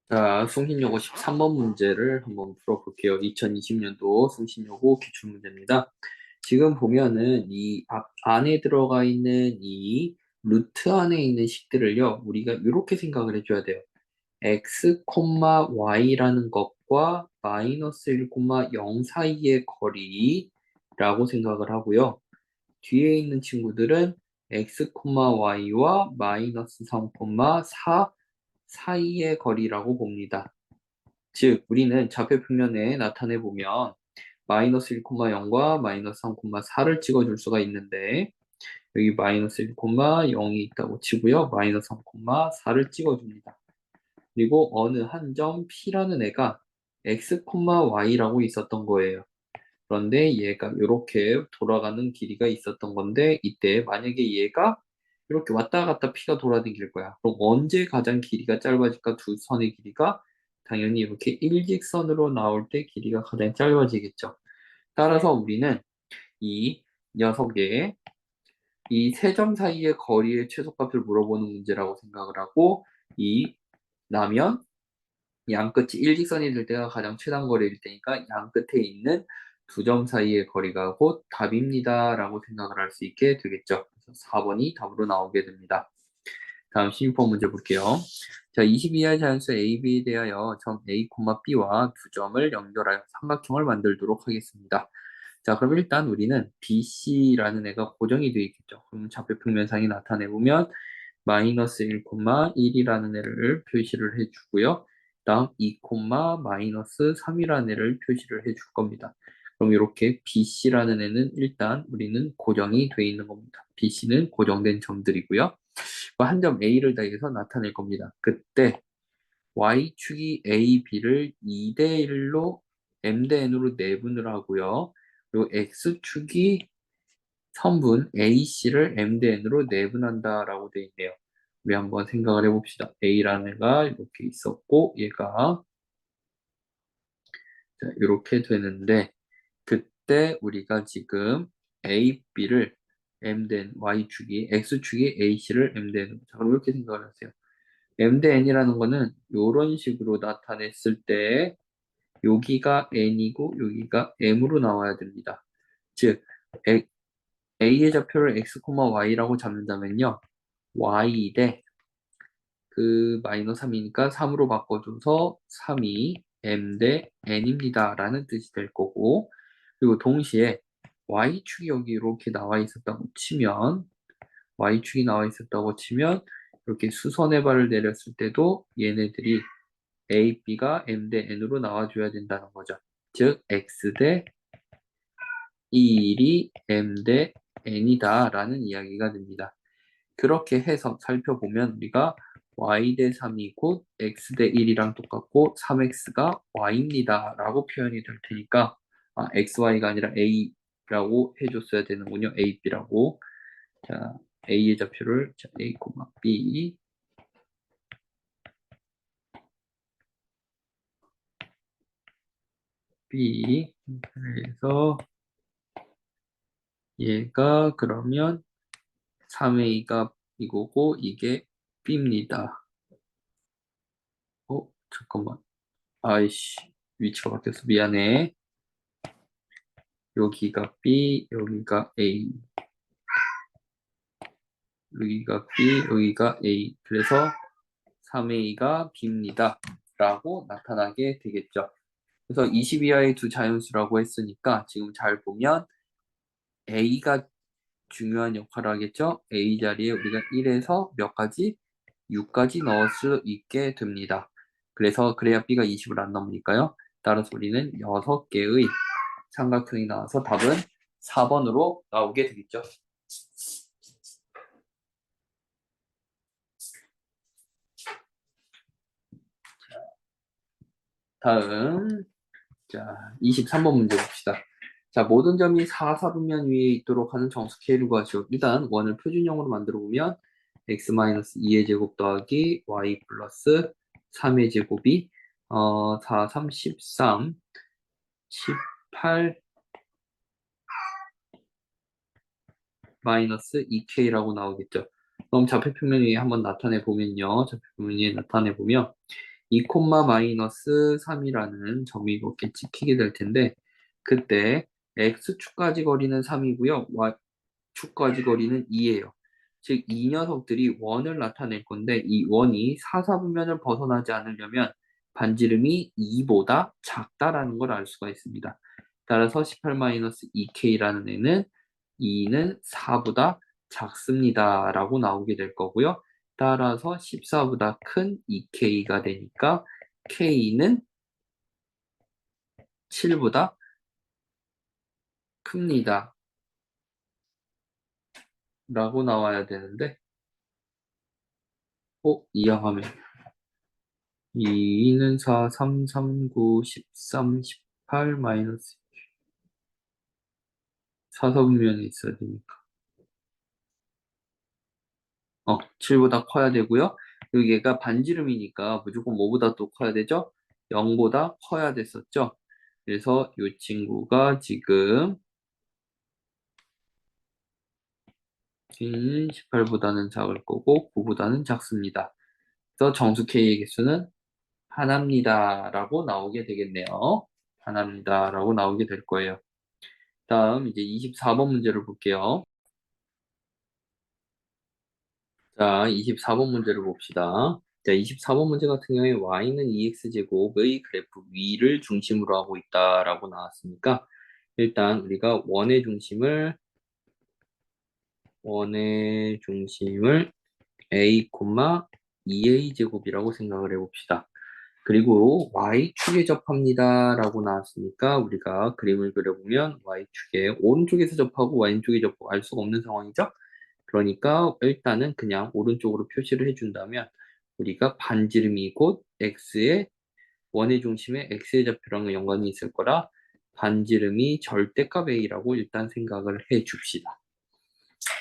자, 송신여고 13번 문제를 한번 풀어볼게요. 2020년도 송신여고 기출문제입니다. 지금 보면은 이 안에 들어가 있는 이 루트 안에 있는 식들을요, 우리가 이렇게 생각을 해줘야 돼요. x, y라는 것과 마이너스 1, 0 사이의 거리라고 생각을 하고요. 뒤에 있는 친구들은 x, y와 마이너스 3, 4 사이의 거리라고 봅니다. 즉, 우리는 좌표 평면에 나타내 보면 마이너스 1,0과 마이너스 3,4를 찍어줄 수가 있는데 여기 마이너스 1,0이 있다고 치고요. 마이너스 3,4를 찍어줍니다. 그리고 어느 한 점 P라는 애가 x, y라고 있었던 거예요. 그런데 얘가 이렇게 돌아가는 길이가 있었던 건데 이때 만약에 얘가 이렇게 왔다 갔다 P가 돌아다닐 거야. 그럼 언제 가장 길이가 짧아질까? 두 선의 길이가 당연히 이렇게 일직선으로 나올 때 길이가 가장 짧아지겠죠. 따라서 우리는 이 녀석의 이 세 점 사이의 거리의 최소값을 물어보는 문제라고 생각을 하고 이 라면 양 끝이 일직선이 될 때가 가장 최단 거리일 테니까 양 끝에 있는 두 점 사이의 거리가 곧 답입니다. 라고 생각을 할 수 있게 되겠죠. 그래서 4번이 답으로 나오게 됩니다. 다음 12번 문제 볼게요. 자, 22의 자연수 AB에 대하여 점 A, B와 두 점을 연결하여 삼각형을 만들도록 하겠습니다. 자, 그럼 일단 우리는 BC라는 애가 고정이 되어 있겠죠. 그럼 좌표 평면상이 나타내보면 마이너스 1, 1이라는 애를 표시를 해주고요. 다음 2, 마이너스 3이라는 애를 표시를 해줄 겁니다. 그럼 이렇게 BC라는 애는 일단 우리는 고정이 되어 있는 겁니다. BC는 고정된 점들이고요. 한 점 A를 더해서 나타낼 겁니다. 그때 Y축이 A, B를 2대 1로 M 대 N으로 내분을 하고요. 그리고 X축이 선분 AC를 M 대 N으로 내분한다라고 되어 있네요. 우리 한번 생각을 해봅시다. A라는 애가 이렇게 있었고 얘가 이렇게 되는데 그때 우리가 지금 A, B를 M 대 N, Y축이 X축이 AC를 M 대 N으로 자, 그럼 이렇게 생각을 하세요. M 대 N이라는 거는 이런 식으로 나타냈을 때 여기가 N이고 여기가 M으로 나와야 됩니다. 즉 A의 좌표를 X, Y라고 잡는다면요. Y 대 그 마이너스 3이니까 3으로 바꿔줘서 3이 M 대 N입니다. 라는 뜻이 될 거고 그리고 동시에 Y축이 여기 이렇게 나와 있었다고 치면 Y축이 나와 있었다고 치면 이렇게 수선의 발을 내렸을 때도 얘네들이 A, B가 M 대 N으로 나와줘야 된다는 거죠. 즉 X 대 1이 M 대 N이다 라는 이야기가 됩니다. 그렇게 해서 살펴보면 우리가 y 대 3이 곧 x 대 1이랑 똑같고 3x가 y입니다 라고 표현이 될 테니까 xy가 아니라 a라고 해줬어야 되는군요. a, b라고. 자, a의 좌표를 자, a, b, b 그래서 얘가 그러면 3a가 이거고 이게 b입니다. 잠깐만. 아이씨, 위치가 바뀌었어. 미안해. 여기가 B, 여기가 A, 여기가 B, 여기가 A. 그래서 3A가 B입니다. 라고 나타나게 되겠죠. 그래서 22하의 두 자연수라고 했으니까 지금 잘 보면 A가 중요한 역할을 하겠죠. A 자리에 우리가 1에서 몇 가지? 6까지 넣을 수 있게 됩니다. 그래서 그래야 B가 20을 안 넘으니까요. 따라서 우리는 6개의 삼각형이 나와서 답은 4번으로 나오게 되겠죠. 다음, 자, 23번 문제 봅시다. 자, 모든 점이 4사분면 위에 있도록 하는 정수 K를 구하시오. 일단 원을 표준형으로 만들어 보면 x-2의 제곱 더하기 y 플러스 3의 제곱이 4, 3, 13, 18 마이너스 2K라고 나오겠죠. 그럼 좌표평면 위에 한번 나타내 보면요. 좌표평면 위에 나타내 보면 2 콤마 마이너스 3이라는 점이 이렇게 찍히게 될 텐데 그때 x축까지 거리는 3이고요. y축까지 거리는 2예요. 즉 이 녀석들이 원을 나타낼 건데 이 원이 사사분면을 벗어나지 않으려면 반지름이 2보다 작다라는 걸 알 수가 있습니다. 따라서 18-2k라는 애는 2는 4보다 작습니다 라고 나오게 될 거고요. 따라서 14보다 큰 2k가 되니까 k는 7보다 큽니다 라고 나와야 되는데 이항하면 2는 4, 3, 3, 9, 13, 18 마이너스 사서분면에 있어야 되니까 7보다 커야 되고요. 그리고 얘가 반지름이니까 무조건 뭐보다 또 커야 되죠? 0보다 커야 됐었죠? 그래서 이 친구가 지금 18보다는 작을 거고 9보다는 작습니다. 그래서 정수 K의 개수는 하나입니다 라고 나오게 되겠네요. 하나입니다 라고 나오게 될 거예요. 다음 이제 24번 문제를 볼게요. 자, 24번 문제를 봅시다. 자, 24번 문제 같은 경우에 y는 2x제곱의 그래프 위를 중심으로 하고 있다라고 나왔으니까 일단 우리가 원의 중심을 a, 2a 제곱이라고 생각을 해봅시다. 그리고 y축에 접합니다 라고 나왔으니까 우리가 그림을 그려보면 y축에 오른쪽에서 접하고 왼쪽에 접하고 알 수가 없는 상황이죠. 그러니까 일단은 그냥 오른쪽으로 표시를 해준다면 우리가 반지름이 곧 x의 원의 중심에 x의 좌표랑은 연관이 있을 거라 반지름이 절대값 a라고 일단 생각을 해 줍시다.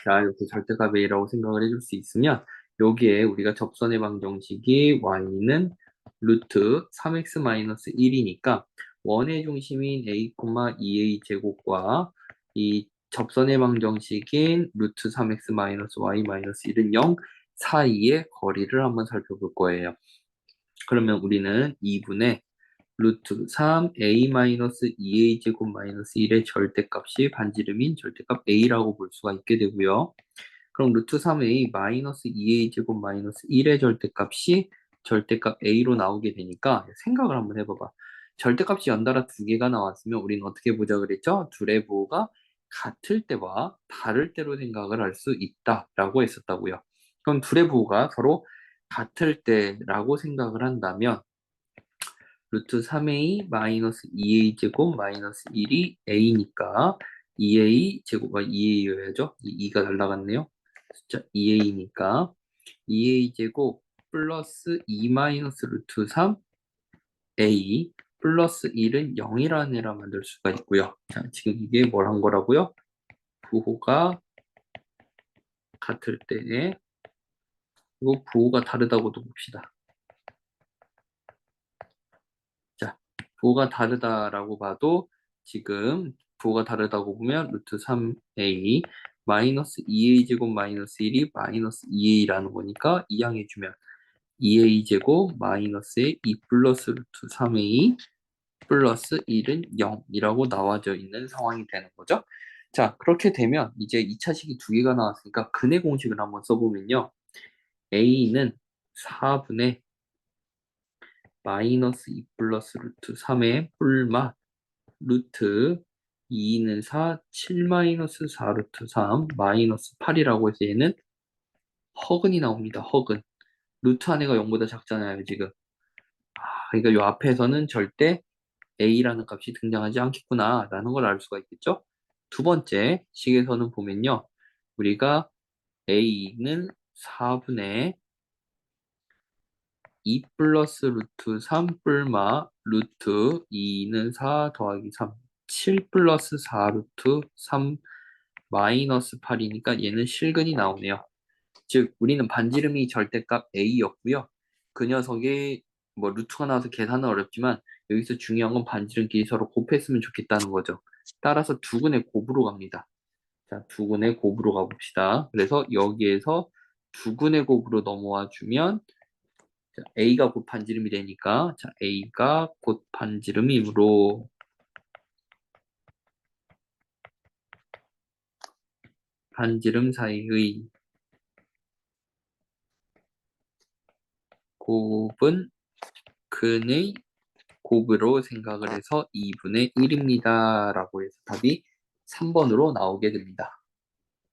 자, 이렇게 절대값 a라고 생각을 해줄 수 있으면 여기에 우리가 접선의 방정식이 y는 루트 3x-1이니까 원의 중심인 a, 2a 제곱과 이 접선의 방정식인 루트 3x-y-1은 0 사이의 거리를 한번 살펴볼 거예요. 그러면 우리는 2분의 루트 3a-2a 제곱 마이너스 1의 절대값이 반지름인 절대값 a라고 볼 수가 있게 되고요. 그럼 루트 3a 마이너스 2a 제곱 마이너스 1의 절대값이 절대값 a로 나오게 되니까 생각을 한번 해봐봐. 절대값이 연달아 두 개가 나왔으면 우리는 어떻게 보자 그랬죠? 둘의 부호가 같을 때와 다를 때로 생각을 할 수 있다라고 했었다고요. 그럼 둘의 부호가 서로 같을 때라고 생각을 한다면 루트 3a 마이너스 2a 제곱 마이너스 1이 a니까 2a 제곱과 2a여야죠. 이 2가 날라갔네요. 숫자 2a니까 2a 제곱 플러스 2 마이너스 루트 3a 플러스 1은 0이라는 애라 만들 수가 있고요. 자, 지금 이게 뭘 한 거라고요? 부호가 같을 때 그리고 부호가 다르다고도 봅시다. 자, 부호가 다르다라고 봐도 지금 부호가 다르다고 보면 루트 3a 마이너스 2a 제곱 마이너스 1이 마이너스 2a라는 거니까 이항해주면 2a 제곱 마이너스의 2 플러스 루트 3a 플러스 1은 0이라고 나와져 있는 상황이 되는 거죠. 자, 그렇게 되면 이제 2차식이 두 개가 나왔으니까 근의 공식을 한번 써보면요. a는 4분의 마이너스 2 플러스 루트 3의 뿔마 루트 2는 4, 7 마이너스 4 루트 3 마이너스 8이라고 해서 얘는 허근이 나옵니다. 허근. 루트 안에가 0보다 작잖아요, 지금. 그러니까 이 앞에서는 절대 a라는 값이 등장하지 않겠구나 라는 걸 알 수가 있겠죠. 두 번째 식에서는 보면요. 우리가 a는 4분의 2 플러스 루트 3 뿔마 루트 2는 4 더하기 3 7 플러스 4 루트 3 마이너스 8이니까 얘는 실근이 나오네요. 즉 우리는 반지름이 절대값 a였고요. 그 녀석의 뭐 루트가 나와서 계산은 어렵지만 여기서 중요한 건 반지름끼리 서로 곱했으면 좋겠다는 거죠. 따라서 두근의 곱으로 갑니다. 자, 두근의 곱으로 가봅시다. 그래서 여기에서 두근의 곱으로 넘어와 주면 자, A가 곧 반지름이 되니까 자, A가 곧 반지름이므로 반지름 사이의 곱은 근의 곱으로 생각을 해서 2분의 1입니다. 라고 해서 답이 3번으로 나오게 됩니다.